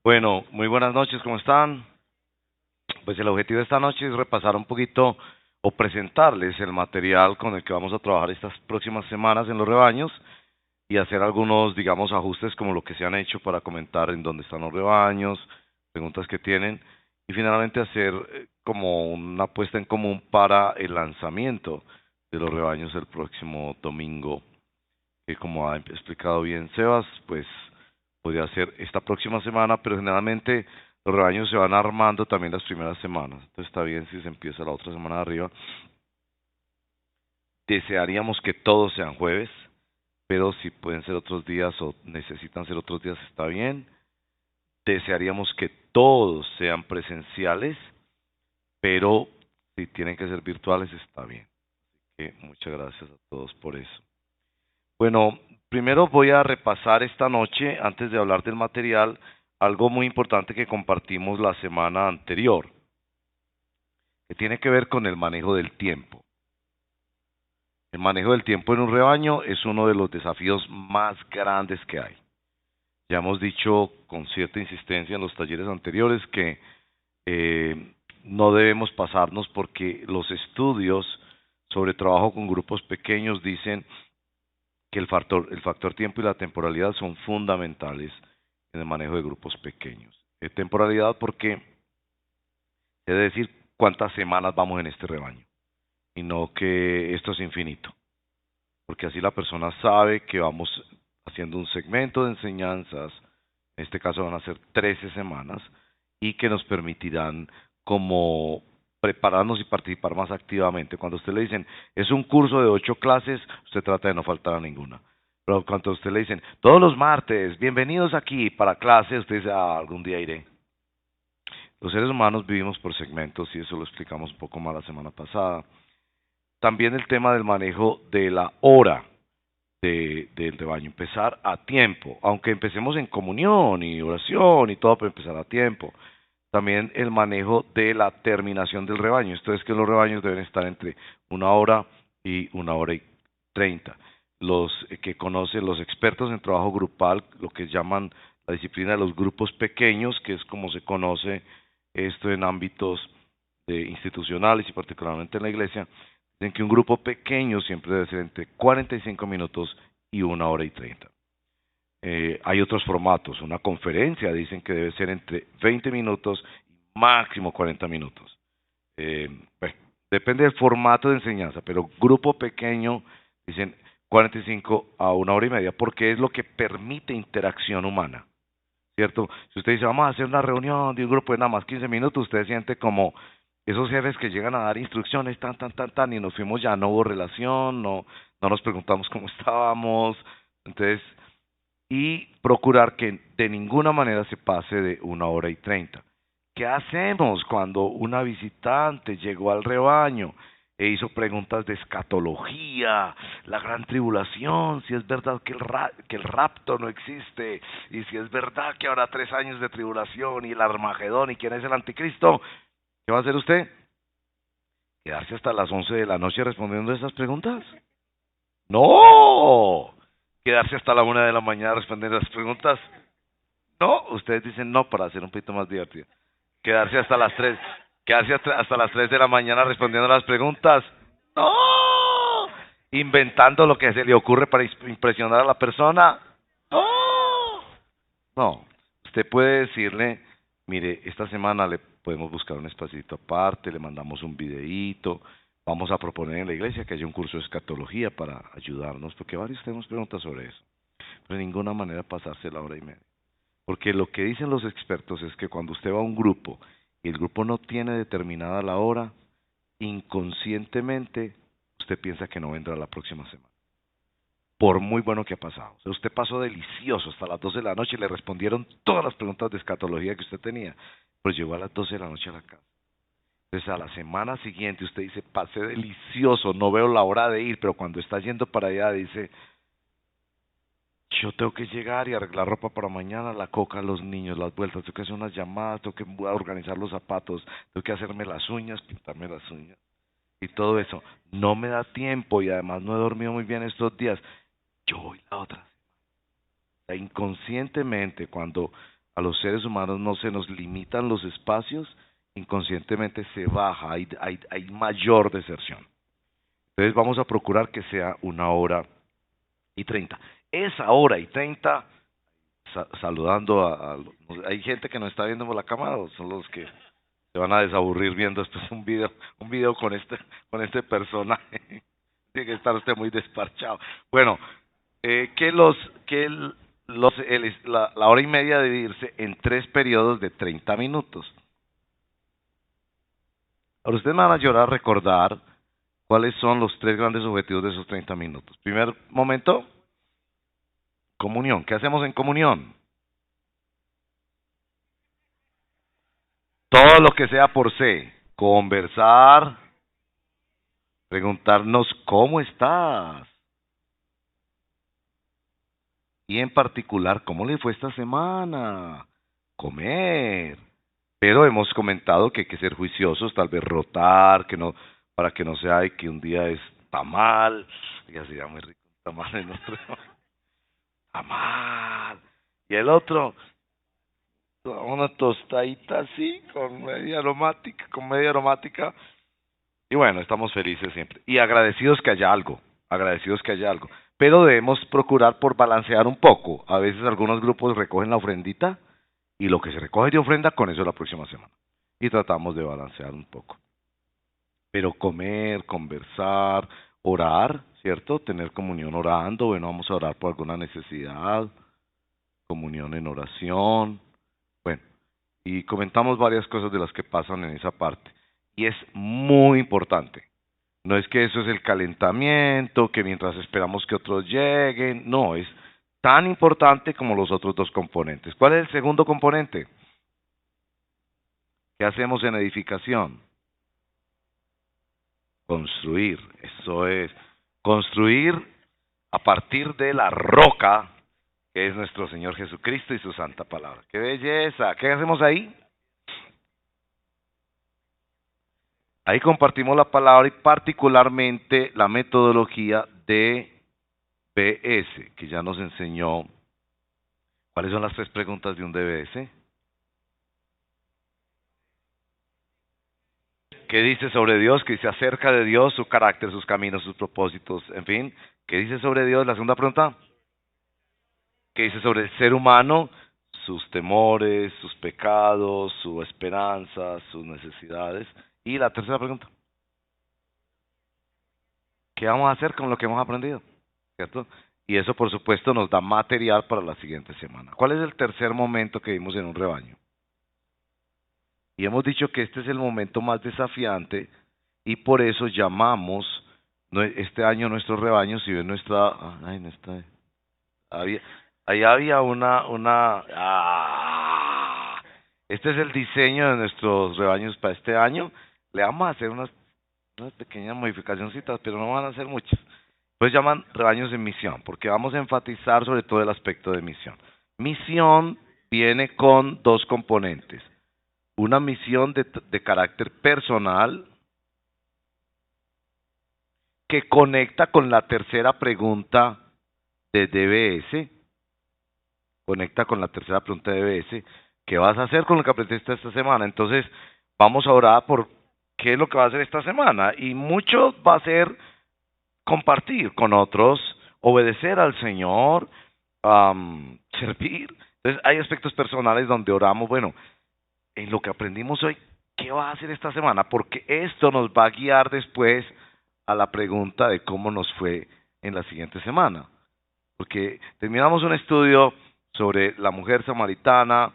Bueno, muy buenas noches, ¿cómo están? Pues el objetivo de esta noche es repasar un poquito o presentarles el material con el que vamos a trabajar estas próximas semanas en los rebaños y hacer algunos, digamos, ajustes como lo que se han hecho para comentar en dónde están los rebaños, preguntas que tienen y finalmente hacer como una puesta en común para el lanzamiento de los rebaños el próximo domingo, que como ha explicado bien Sebas, pues podría ser esta próxima semana, pero generalmente los rebaños se van armando también las primeras semanas. Entonces está bien si se empieza la otra semana de arriba. Desearíamos que todos sean jueves, pero si pueden ser otros días o necesitan ser otros días, está bien. Desearíamos que todos sean presenciales, pero si tienen que ser virtuales, está bien. Muchas gracias a todos por eso. Bueno, primero voy a repasar esta noche, antes de hablar del material, algo muy importante que compartimos la semana anterior, que tiene que ver con el manejo del tiempo. El manejo del tiempo en un rebaño es uno de los desafíos más grandes que hay. Ya hemos dicho con cierta insistencia en los talleres anteriores que no debemos pasarnos porque los estudios sobre trabajo con grupos pequeños dicen que el factor tiempo y la temporalidad son fundamentales en el manejo de grupos pequeños. Temporalidad porque debe decir cuántas semanas vamos en este rebaño y no que esto es infinito, porque así la persona sabe que vamos haciendo un segmento de enseñanzas, en este caso van a ser 13 semanas, y que nos permitirán como prepararnos y participar más activamente. Cuando a usted le dicen, es un curso de 8 clases, usted trata de no faltar a ninguna. Pero cuando a usted le dicen, todos los martes, bienvenidos aquí para clases, usted dice, algún día iré. Los seres humanos vivimos por segmentos y eso lo explicamos un poco más la semana pasada. También el tema del manejo de la hora del rebaño, empezar a tiempo, aunque empecemos en comunión y oración y todo, pero empezar a tiempo. También el manejo de la terminación del rebaño, esto es que los rebaños deben estar entre 1 hora y 1 hora y 30. Los que conocen, los expertos en trabajo grupal, lo que llaman la disciplina de los grupos pequeños, que es como se conoce esto en ámbitos institucionales y particularmente en la iglesia, dicen que un grupo pequeño siempre debe ser entre 45 minutos y 1 hora y 30. Hay otros formatos, una conferencia dicen que debe ser entre 20 minutos y máximo 40 minutos. Bueno, depende del formato de enseñanza, pero grupo pequeño dicen 45 a 1 hora y media, porque es lo que permite interacción humana, ¿cierto? Si usted dice, vamos a hacer una reunión de un grupo de nada más 15 minutos, usted siente como esos jefes que llegan a dar instrucciones, tan, y nos fuimos ya, no hubo relación, no nos preguntamos cómo estábamos, entonces, y procurar que de ninguna manera se pase de 1 hora y 30. ¿Qué hacemos cuando una visitante llegó al rebaño e hizo preguntas de escatología, la gran tribulación, si es verdad que el rapto no existe, y si es verdad que habrá 3 años de tribulación y el Armagedón y quién es el anticristo? ¿Qué va a hacer usted? ¿Quedarse hasta las 11 de la noche respondiendo esas preguntas? No. ¿Quedarse hasta la 1 de la mañana respondiendo esas preguntas? No. Ustedes dicen no para hacer un poquito más divertido. Quedarse hasta las 3. Quedarse hasta las 3 de la mañana respondiendo las preguntas. No. Inventando lo que se le ocurre para impresionar a la persona. No. No. Usted puede decirle, mire, esta semana le podemos buscar un espacito aparte, le mandamos un videíto, vamos a proponer en la iglesia que haya un curso de escatología para ayudarnos, porque varios tenemos preguntas sobre eso. Pero de ninguna manera pasarse la 1 hora y media. Porque lo que dicen los expertos es que cuando usted va a un grupo y el grupo no tiene determinada la hora, inconscientemente usted piensa que no vendrá la próxima semana. Por muy bueno que ha pasado. O sea, usted pasó delicioso hasta las 12 de la noche y le respondieron todas las preguntas de escatología que usted tenía. Pues llegó a las 12 de la noche a la casa. Entonces a la semana siguiente usted dice, pasé delicioso, no veo la hora de ir, pero cuando está yendo para allá dice, yo tengo que llegar y arreglar ropa para mañana, la coca, los niños, las vueltas, tengo que hacer unas llamadas, tengo que organizar los zapatos, tengo que hacerme las uñas, pintarme las uñas y todo eso. No me da tiempo y además no he dormido muy bien estos días. Yo voy la otra. Inconscientemente, cuando a los seres humanos no se nos limitan los espacios, inconscientemente se baja, hay mayor deserción. Entonces vamos a procurar que sea 1 hora y 30. Esa hora y 30, saludando hay gente que nos está viendo por la cámara, o son los que se van a desaburrir viendo después un video con este personaje. Tiene que estar usted muy desparchado. Bueno, que la hora y media debe dividirse en 3 periodos de 30 minutos. Ahora ustedes me van a ayudar a recordar cuáles son los 3 grandes objetivos de esos 30 minutos. Primer momento, comunión. ¿Qué hacemos en comunión? Todo lo que sea por C. Conversar, preguntarnos cómo estás. Y en particular, ¿cómo le fue esta semana? Comer. Pero hemos comentado que hay que ser juiciosos, tal vez rotar, que no, para que no sea de que un día es tamal, ya sería muy rico un tamal en otro. Tamal. Y el otro, una tostadita así, con media aromática. Y bueno, estamos felices siempre. Y agradecidos que haya algo, agradecidos que haya algo. Pero debemos procurar por balancear un poco. A veces algunos grupos recogen la ofrendita y lo que se recoge de ofrenda con eso la próxima semana. Y tratamos de balancear un poco. Pero comer, conversar, orar, ¿cierto? Tener comunión orando, bueno, vamos a orar por alguna necesidad, comunión en oración, bueno, y comentamos varias cosas de las que pasan en esa parte. Y es muy importante. No es que eso es el calentamiento, que mientras esperamos que otros lleguen, no, es tan importante como los otros 2 componentes. ¿Cuál es el segundo componente? ¿Qué hacemos en edificación? Construir, eso es, construir a partir de la roca que es nuestro Señor Jesucristo y su santa palabra. ¡Qué belleza! ¿Qué hacemos ahí? Ahí compartimos la palabra y particularmente la metodología de DBS, que ya nos enseñó. ¿Cuáles son las 3 preguntas de un DBS? ¿Qué dice sobre Dios? ¿Qué dice acerca de Dios, su carácter, sus caminos, sus propósitos, en fin? ¿Qué dice sobre Dios? La segunda pregunta. ¿Qué dice sobre el ser humano? Sus temores, sus pecados, su esperanza, sus necesidades. Y la tercera pregunta. ¿Qué vamos a hacer con lo que hemos aprendido? ¿Cierto? Y eso, por supuesto, nos da material para la siguiente semana. ¿Cuál es el tercer momento que vimos en un rebaño? Y hemos dicho que este es el momento más desafiante y por eso llamamos este año nuestro rebaño, si ven nuestra... Ay, no está... Ahí había este es el diseño de nuestros rebaños para este año. Le vamos a hacer unas pequeñas modificacioncitas, pero no van a ser muchas. Pues llaman rebaños en misión, porque vamos a enfatizar sobre todo el aspecto de misión. Misión viene con 2 componentes. Una misión de carácter personal que conecta con la tercera pregunta de DBS. Conecta con la tercera pregunta de DBS. ¿Qué vas a hacer con lo que aprendiste esta semana? Entonces, vamos a orar por qué es lo que va a hacer esta semana. Y mucho va a ser compartir con otros, obedecer al Señor, servir. Entonces, hay aspectos personales donde oramos, bueno, en lo que aprendimos hoy, ¿qué va a hacer esta semana? Porque esto nos va a guiar después a la pregunta de cómo nos fue en la siguiente semana. Porque terminamos un estudio sobre la mujer samaritana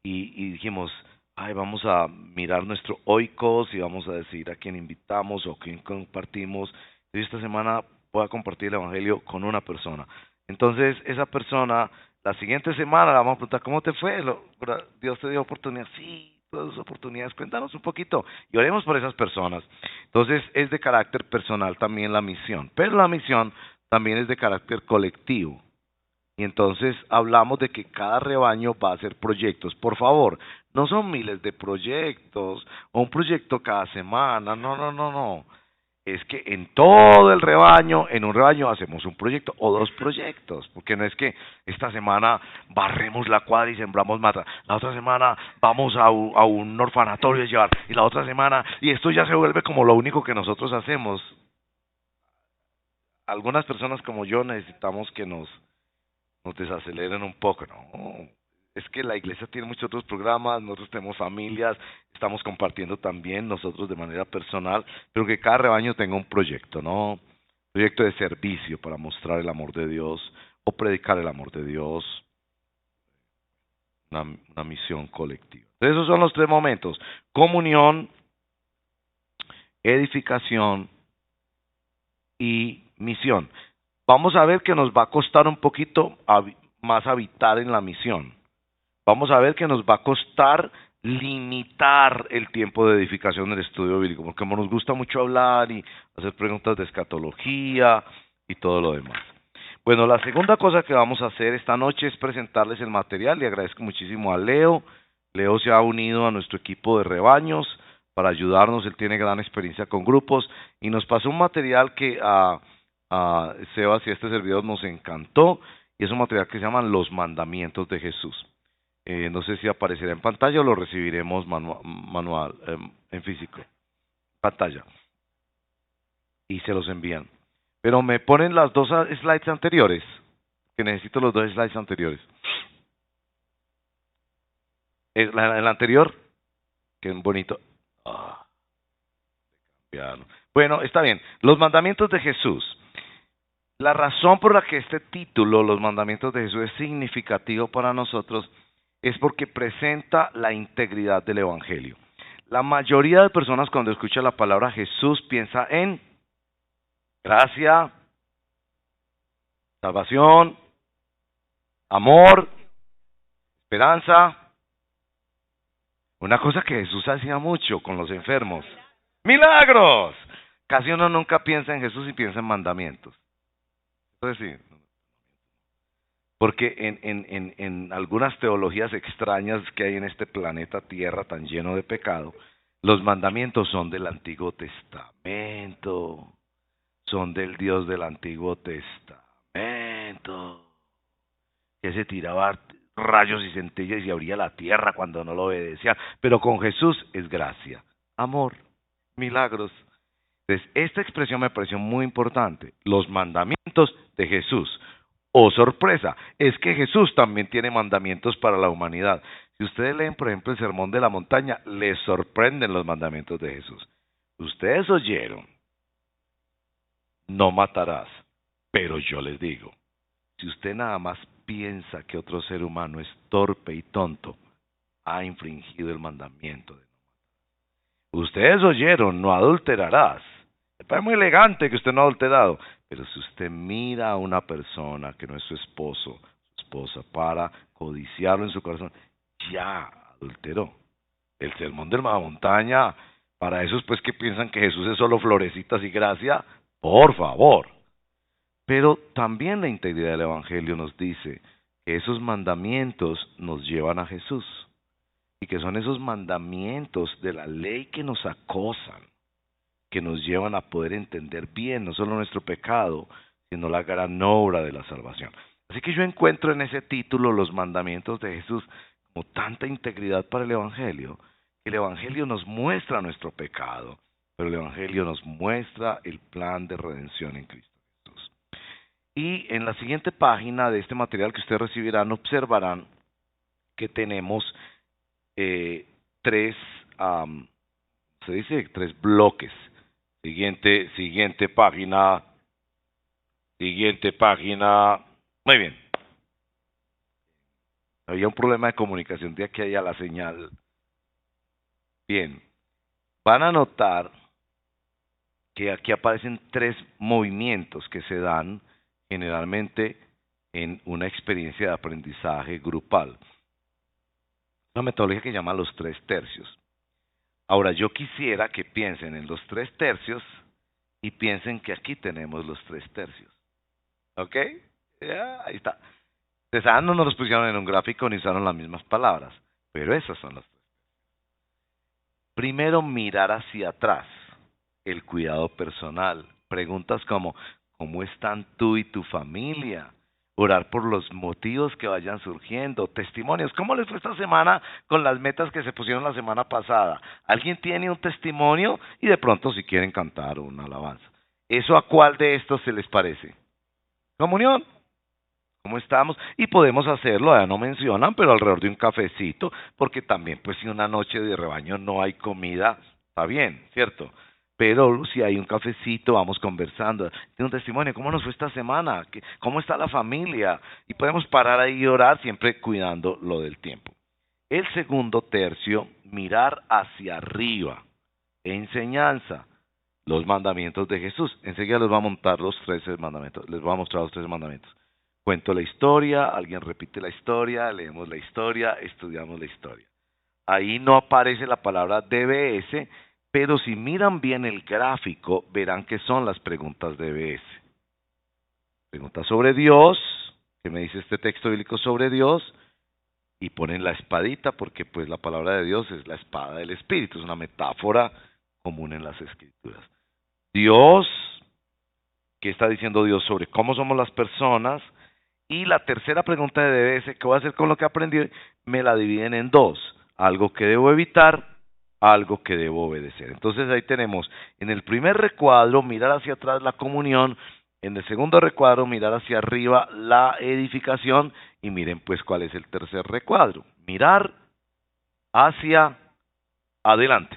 y dijimos, ay, vamos a mirar nuestro oikos y vamos a decidir a quién invitamos o quién compartimos. Y esta semana voy a compartir el evangelio con una persona. Entonces, esa persona, la siguiente semana la vamos a preguntar, ¿cómo te fue? ¿Dios te dio oportunidad? Sí, todas las oportunidades. Cuéntanos un poquito y oremos por esas personas. Entonces, es de carácter personal también la misión, pero la misión también es de carácter colectivo. Y entonces hablamos de que cada rebaño va a hacer proyectos. Por favor, no son miles de proyectos o un proyecto cada semana. No, no, no, no. es que en todo el rebaño, en un rebaño hacemos un proyecto o dos proyectos, porque no es que esta semana barremos la cuadra y sembramos mata, la otra semana vamos a un orfanatorio a llevar, y la otra semana, y esto ya se vuelve como lo único que nosotros hacemos. Algunas personas como yo necesitamos que nos desaceleren un poco, ¿no? Es que la iglesia tiene muchos otros programas, nosotros tenemos familias, estamos compartiendo también nosotros de manera personal, pero que cada rebaño tenga un proyecto, ¿no? Proyecto de servicio para mostrar el amor de Dios o predicar el amor de Dios, una misión colectiva. Entonces, esos son los tres momentos: comunión, edificación y misión. Vamos a ver que nos va a costar un poquito más habitar en la misión. Vamos a ver que nos va a costar limitar el tiempo de edificación del estudio bíblico, porque como nos gusta mucho hablar y hacer preguntas de escatología y todo lo demás. Bueno, la segunda cosa que vamos a hacer esta noche es presentarles el material. Le agradezco muchísimo a Leo. Leo se ha unido a nuestro equipo de rebaños para ayudarnos. Él tiene gran experiencia con grupos y nos pasó un material que a Sebas y a este servidor nos encantó, y es un material que se llama Los Mandamientos de Jesús. No sé si aparecerá en pantalla o lo recibiremos manual, en físico, pantalla, y se los envían. Pero me ponen las dos slides anteriores, que necesito los dos slides anteriores. El anterior, que bonito. Bueno, está bien. Los mandamientos de Jesús. La razón por la que este título, Los mandamientos de Jesús, es significativo para nosotros es porque presenta la integridad del Evangelio. La mayoría de personas cuando escucha la palabra Jesús piensa en gracia, salvación, amor, esperanza. Una cosa que Jesús hacía mucho con los enfermos: ¡milagros! Casi uno nunca piensa en Jesús y piensa en mandamientos. Entonces sí, porque en algunas teologías extrañas que hay en este planeta Tierra tan lleno de pecado, los mandamientos son del Antiguo Testamento, son del Dios del Antiguo Testamento, que se tiraba rayos y centellas y abría la tierra cuando no lo obedecían. Pero con Jesús es gracia, amor, milagros. Entonces, esta expresión me pareció muy importante: los mandamientos de Jesús. Oh, sorpresa, es que Jesús también tiene mandamientos para la humanidad. Si ustedes leen, por ejemplo, el Sermón de la Montaña, les sorprenden los mandamientos de Jesús. Ustedes oyeron: no matarás, pero yo les digo, si usted nada más piensa que otro ser humano es torpe y tonto, ha infringido el mandamiento de no matar. Ustedes oyeron: no adulterarás. Me parece muy elegante que usted no ha adulterado, pero si usted mira a una persona que no es su esposo, su esposa, para codiciarlo en su corazón, ya adulteró. El sermón de la montaña, para esos pues que piensan que Jesús es solo florecitas y gracia, por favor. Pero también la integridad del Evangelio nos dice que esos mandamientos nos llevan a Jesús, y que son esos mandamientos de la ley que nos acosan, que nos llevan a poder entender bien no solo nuestro pecado, sino la gran obra de la salvación. Así que yo encuentro en ese título, Los mandamientos de Jesús, como tanta integridad para el Evangelio, que el Evangelio nos muestra nuestro pecado, pero el Evangelio nos muestra el plan de redención en Cristo Jesús. Y en la siguiente página de este material que ustedes recibirán, observarán que tenemos tres bloques. Siguiente página. Muy bien. Había un problema de comunicación de aquí a allá la señal. Bien. Van a notar que aquí aparecen tres movimientos que se dan generalmente en una experiencia de aprendizaje grupal. Una metodología que se llama los 3/3. Ahora, yo quisiera que piensen en los 3/3 y piensen que aquí tenemos los 3/3. ¿Ok? Ya, ahí está. Ustedes no nos los pusieron en un gráfico ni usaron las mismas palabras, pero esas son las 3/3. Primero, mirar hacia atrás. el cuidado personal. Preguntas como, ¿cómo están tú y tu familia? Orar por los motivos que vayan surgiendo. Testimonios. ¿Cómo les fue esta semana con las metas que se pusieron la semana pasada? ¿Alguien tiene un testimonio? Y de pronto si quieren cantar una alabanza. ¿Eso a cuál de estos se les parece? Comunión. ¿Cómo estamos? Y podemos hacerlo, ya no mencionan, pero alrededor de un cafecito, porque también, pues si una noche de rebaño no hay comida, está bien, ¿cierto? Pero si hay un cafecito, vamos conversando. Tiene un testimonio, ¿cómo nos fue esta semana? ¿Cómo está la familia? Y podemos parar ahí y orar, siempre cuidando lo del tiempo. El segundo tercio, mirar hacia arriba. Enseñanza, los mandamientos de Jesús. Enseguida les voy a montar los 13 mandamientos, les voy a mostrar los 13 mandamientos. Cuento la historia, alguien repite la historia, leemos la historia, estudiamos la historia. Ahí no aparece la palabra DBS, pero si miran bien el gráfico, verán que son las preguntas DBS. Preguntas sobre Dios, ¿qué me dice este texto bíblico sobre Dios? Y ponen la espadita porque pues la palabra de Dios es la espada del Espíritu, es una metáfora común en las Escrituras. Dios, ¿qué está diciendo Dios sobre cómo somos las personas? Y la tercera pregunta de DBS, ¿qué voy a hacer con lo que aprendí? Me la dividen en dos, algo que debo evitar, algo que debo obedecer. Entonces ahí tenemos, en el primer recuadro, mirar hacia atrás la comunión, en el segundo recuadro, mirar hacia arriba la edificación, y miren pues cuál es el tercer recuadro, mirar hacia adelante.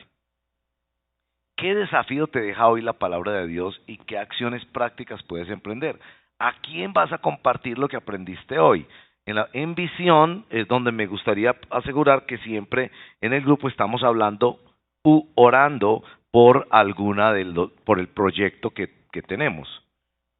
¿Qué desafío te deja hoy la palabra de Dios y qué acciones prácticas puedes emprender? ¿A quién vas a compartir lo que aprendiste hoy? En visión es donde me gustaría asegurar que siempre en el grupo estamos hablando u orando por por el proyecto que tenemos.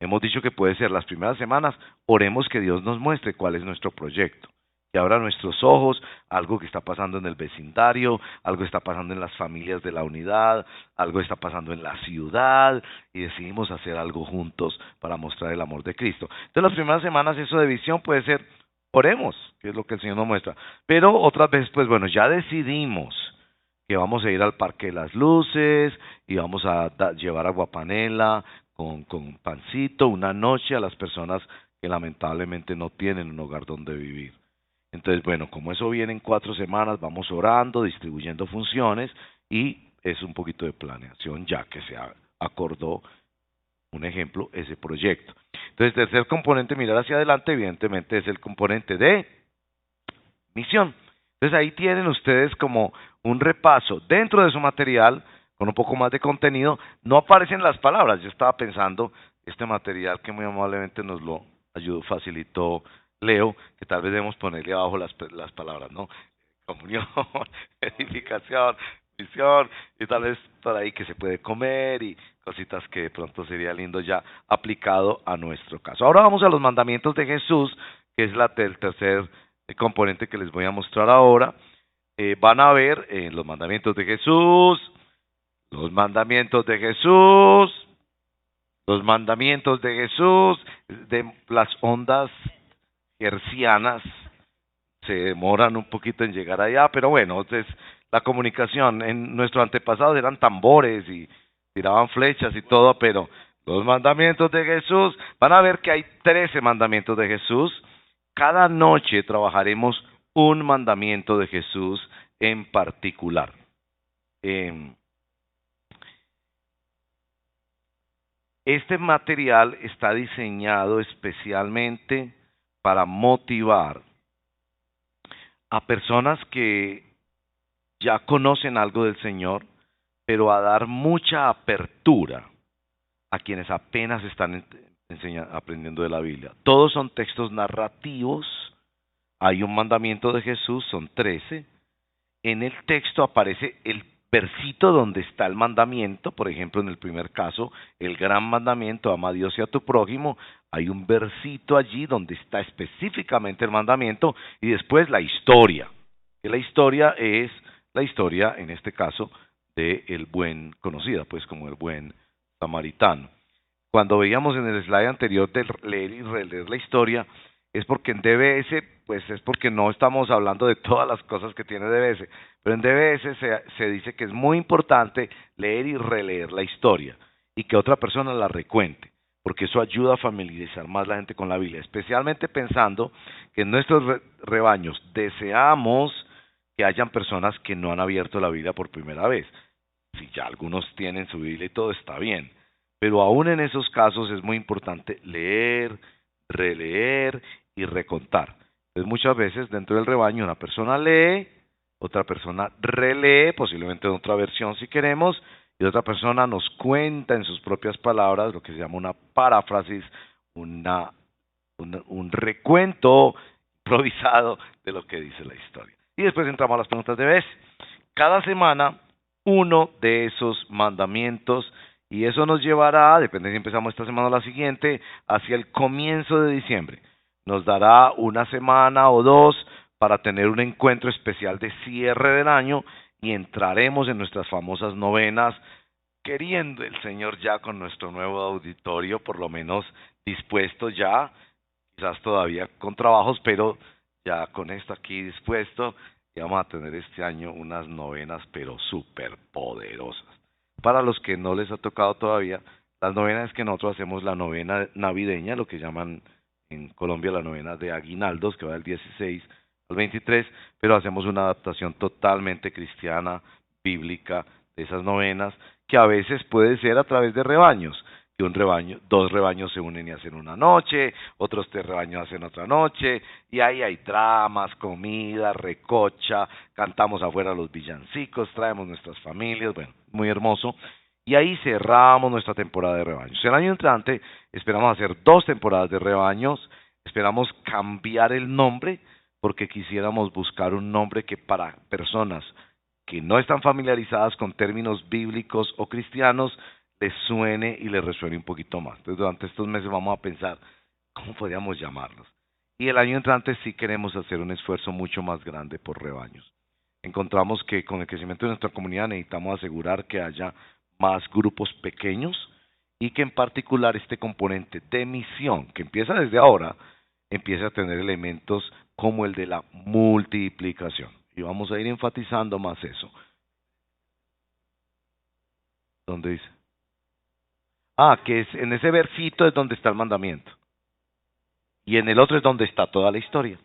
Hemos dicho que puede ser las primeras semanas, oremos que Dios nos muestre cuál es nuestro proyecto. Que abra nuestros ojos, algo que está pasando en el vecindario, algo está pasando en las familias de la unidad, algo está pasando en la ciudad, y decidimos hacer algo juntos para mostrar el amor de Cristo. Entonces las primeras semanas eso de visión puede ser, oremos, que es lo que el Señor nos muestra. Pero otras veces, pues bueno, ya decidimos que vamos a ir al Parque de las Luces y vamos a llevar aguapanela con pancito una noche a las personas que lamentablemente no tienen un hogar donde vivir. Entonces, bueno, como eso viene en 4 semanas, vamos orando, distribuyendo funciones y es un poquito de planeación ya que se acordó, un ejemplo, ese proyecto. Entonces, tercer componente, mirar hacia adelante, evidentemente es el componente de misión. Entonces ahí tienen ustedes como un repaso dentro de su material con un poco más de contenido. No aparecen las palabras. Yo estaba pensando este material que muy amablemente nos lo ayudó, facilitó Leo, que tal vez debemos ponerle abajo las palabras, ¿no? Comunión, edificación, misión, y tal vez por ahí que se puede comer y cositas que de pronto sería lindo ya aplicado a nuestro caso. Ahora vamos a los mandamientos de Jesús, que es el tercer componente que les voy a mostrar ahora. Van a ver los mandamientos de Jesús, los mandamientos de Jesús, los mandamientos de Jesús, de las ondas hercianas se demoran un poquito en llegar allá, pero bueno, entonces la comunicación, en nuestros antepasados eran tambores y tiraban flechas y todo, pero los mandamientos de Jesús, van a ver que hay 13 mandamientos de Jesús. Cada noche trabajaremos un mandamiento de Jesús en particular. Este material está diseñado especialmente para motivar a personas que ya conocen algo del Señor, pero a dar mucha apertura a quienes apenas están aprendiendo de la Biblia. Todos son textos narrativos, hay un mandamiento de Jesús, son 13. En el texto aparece el versito donde está el mandamiento, por ejemplo, en el primer caso, el gran mandamiento, ama a Dios y a tu prójimo, hay un versito allí donde está específicamente el mandamiento, y después la historia, que la historia es la historia, en este caso, de el buen, conocida pues como el buen samaritano. Cuando veíamos en el slide anterior de leer y releer la historia, es porque en DBS, pues es porque no estamos hablando de todas las cosas que tiene DBS, pero en DBS se dice que es muy importante leer y releer la historia y que otra persona la recuente, porque eso ayuda a familiarizar más la gente con la Biblia, especialmente pensando que en nuestros rebaños deseamos que hayan personas que no han abierto la Biblia por primera vez. Si ya algunos tienen su Biblia y todo está bien, pero aún en esos casos es muy importante leer, releer y recontar. Entonces muchas veces dentro del rebaño una persona lee, otra persona relee, posiblemente en otra versión si queremos, y otra persona nos cuenta en sus propias palabras lo que se llama una paráfrasis, una, un recuento improvisado de lo que dice la historia. Y después entramos a las preguntas de vez. Cada semana uno de esos mandamientos y eso nos llevará, depende si empezamos esta semana o la siguiente, hacia el comienzo de diciembre. Nos dará una semana o dos para tener un encuentro especial de cierre del año y entraremos en nuestras famosas novenas, queriendo el Señor ya con nuestro nuevo auditorio, por lo menos dispuesto ya, quizás todavía con trabajos, pero ya con esto aquí dispuesto, y vamos a tener este año unas novenas, pero súper poderosas. Para los que no les ha tocado todavía, las novenas que nosotros hacemos la novena navideña, lo que llaman en Colombia la novena de aguinaldos, que va del 16 al 23, pero hacemos una adaptación totalmente cristiana, bíblica, de esas novenas, que a veces puede ser a través de rebaños, que un rebaño, dos rebaños se unen y hacen una noche, otros tres rebaños hacen otra noche, y ahí hay dramas, comida, recocha, cantamos afuera los villancicos, traemos nuestras familias, bueno, muy hermoso, y ahí cerramos nuestra temporada de rebaños. El año entrante esperamos hacer 2 temporadas de rebaños, esperamos cambiar el nombre, porque quisiéramos buscar un nombre que para personas que no están familiarizadas con términos bíblicos o cristianos les suene y les resuene un poquito más. Entonces, durante estos meses vamos a pensar cómo podríamos llamarlos. Y el año entrante sí queremos hacer un esfuerzo mucho más grande por rebaños. Encontramos que con el crecimiento de nuestra comunidad necesitamos asegurar que haya más grupos pequeños y que en particular este componente de misión, que empieza desde ahora, empiece a tener elementos como el de la multiplicación. Y vamos a ir enfatizando más eso. ¿Dónde dice? Ah, que es en ese versito es donde está el mandamiento. Y en el otro es donde está toda la historia.